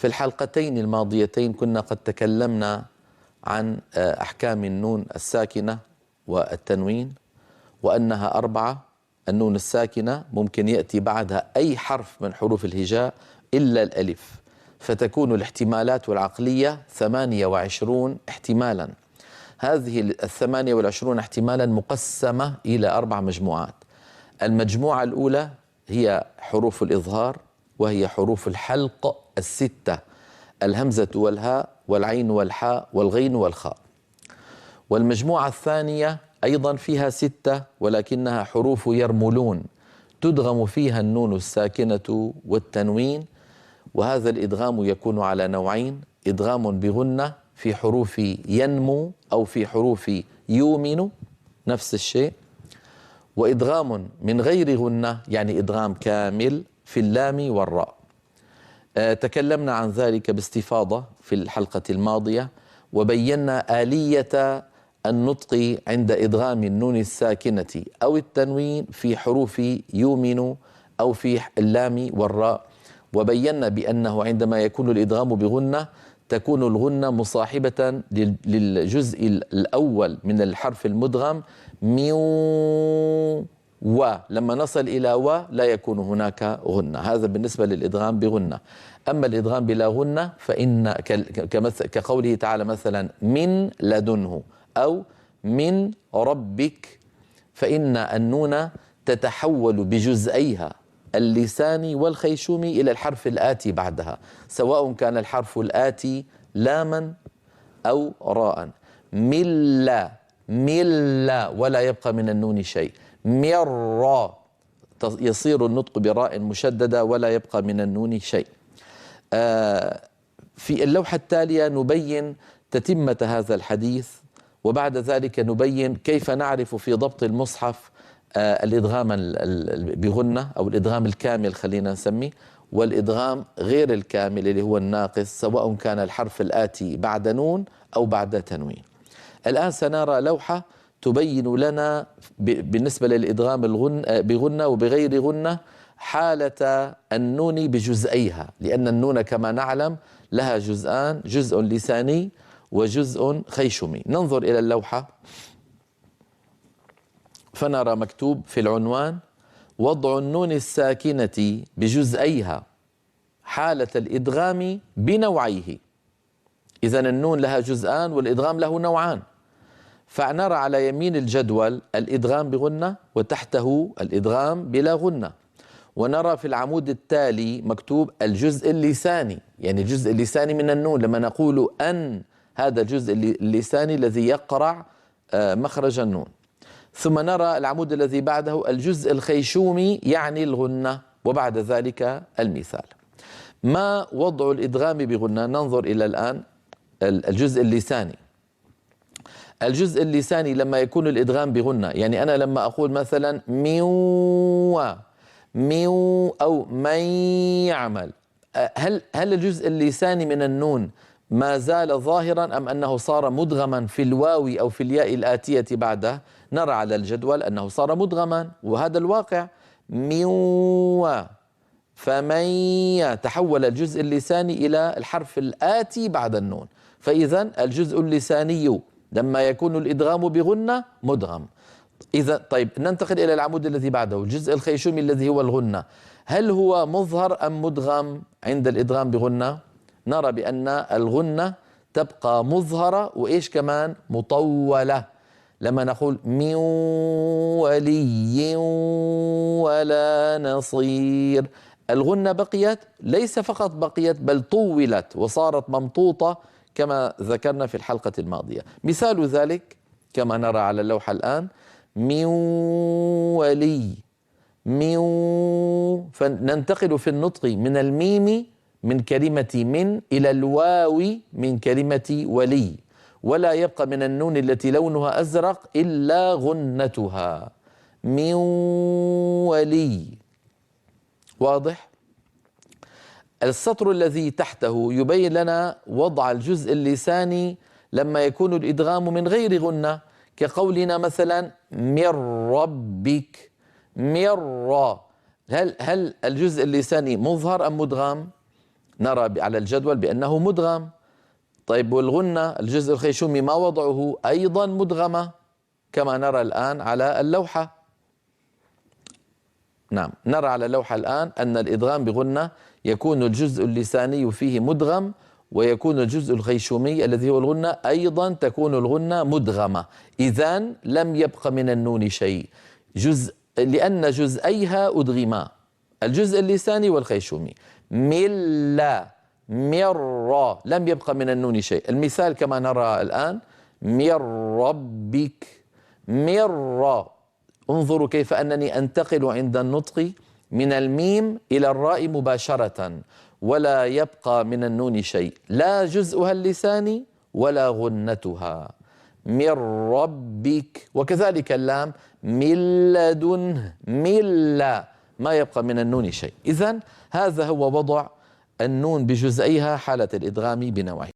في الحلقتين الماضيتين كنا قد تكلمنا عن أحكام النون الساكنة والتنوين، وأنها 4. النون الساكنة ممكن يأتي بعدها أي حرف من حروف الهجاء إلا الألف، فتكون الاحتمالات العقلية 28 احتمالا. هذه 28 احتمالا مقسمة إلى 4 مجموعات. المجموعة الأولى هي حروف الإظهار، وهي حروف الحلق 6: الهمزة والهاء والعين والحاء والغين والخاء. والمجموعة الثانية أيضا فيها 6 ولكنها حروف يرملون، تدغم فيها النون الساكنة والتنوين، وهذا الإدغام يكون على نوعين: إدغام بغنة في حروف ينمو أو في حروف يؤمن نفس الشيء، وإدغام من غير غنة يعني إدغام كامل في اللام والراء. تكلمنا عن ذلك باستفاضة في الحلقة الماضية، وبينا آلية النطق عند إدغام النون الساكنة أو التنوين في حروف يؤمن أو في اللام والراء، وبينا بأنه عندما يكون الإدغام بغنة تكون الغنة مصاحبة للجزء الأول من الحرف المدغم ميو، ولما نصل إلى و لا يكون هناك غنة. هذا بالنسبة للإدغام بغنة. أما الإدغام بلا غنة فإن كقوله تعالى مثلا من لدنه أو من ربك، فإن النون تتحول بجزئيها اللساني والخيشومي إلى الحرف الآتي بعدها، سواء كان الحرف الآتي لاما أو راء. ملا ملا ولا يبقى من النون شيء. مرة يصير النطق براء مشددة ولا يبقى من النون شيء. في اللوحة التالية نبين تتمة هذا الحديث، وبعد ذلك نبين كيف نعرف في ضبط المصحف الإدغام بغنة أو الإدغام الكامل خلينا نسميه، والإدغام غير الكامل اللي هو الناقص، سواء كان الحرف الآتي بعد نون أو بعد تنوين. الآن سنرى لوحة تبين لنا بالنسبة للإدغام بغنة وبغير غنة حالة النون بجزئيها، لأن النون كما نعلم لها جزءان: جزء لساني وجزء خيشمي. ننظر إلى اللوحة فنرى مكتوب في العنوان: وضع النون الساكنة بجزئيها حالة الإدغام بنوعيه. إذن النون لها جزءان والإدغام له نوعان، فنرى على يمين الجدول الإدغام بغنة وتحته الإدغام بلا غنة، ونرى في العمود التالي مكتوب الجزء اللساني، يعني الجزء اللساني من النون. لما نقول أن، هذا الجزء اللساني الذي يقرع مخرج النون. ثم نرى العمود الذي بعده الجزء الخيشومي يعني الغنة، وبعد ذلك المثال. ما وضع الإدغام بغنة؟ ننظر إلى الآن الجزء اللساني. الجزء اللساني لما يكون الإدغام بغنة، يعني أنا لما أقول مثلا ميو ميو أو من يعمل، هل الجزء اللساني من النون ما زال ظاهرا أم أنه صار مدغما في الواو أو في الياء الآتية بعده؟ نرى على الجدول أنه صار مدغما، وهذا الواقع. ميو فمن تحول الجزء اللساني إلى الحرف الآتي بعد النون، فإذا الجزء اللساني لما يكون الإدغام بغنة مدغم. إذا طيب ننتقل إلى العمود الذي بعده، الجزء الخيشومي الذي هو الغنة، هل هو مظهر أم مدغم عند الإدغام بغنة؟ نرى بأن الغنة تبقى مظهرة، وإيش كمان؟ مطولة. لما نقول من ولي ولا نصير، الغنة بقيت، ليس فقط بقيت بل طولت وصارت ممطوطة كما ذكرنا في الحلقة الماضية. مثال ذلك كما نرى على اللوحة الآن: من ولي من، فننتقل في النطق من الميم من كلمة من إلى الواو من كلمة ولي، ولا يبقى من النون التي لونها أزرق إلا غنتها. من ولي. واضح؟ السطر الذي تحته يبين لنا وضع الجزء اللساني لما يكون الإدغام من غير غنة، كقولنا مثلا من ربك. هل الجزء اللساني مظهر أم مدغم؟ نرى على الجدول بأنه مدغم. طيب والغنة الجزء الخيشومي ما وضعه؟ أيضا مدغمة كما نرى الآن على اللوحة. نعم، نرى على اللوحة الآن أن الإدغام بغنة يكون الجزء اللساني فيه مدغم، ويكون الجزء الخيشومي الذي هو الغنة أيضا تكون الغنة مدغمة. إذن لم يبق من النون شيء، لأن جزئيها أدغما، الجزء اللساني والخيشومي. ملا، مر، لم يبق من النون شيء. المثال كما نرى الآن: من ربك، مر. انظروا كيف أنني أنتقل عند النطق من الميم إلى الراء مباشرة، ولا يبقى من النون شيء، لا جزءها اللساني ولا غنتها. من ربك. وكذلك اللام: من لدنه، ملا، ما يبقى من النون شيء. إذن هذا هو وضع النون بجزئيها حالة الإدغام بنواحي.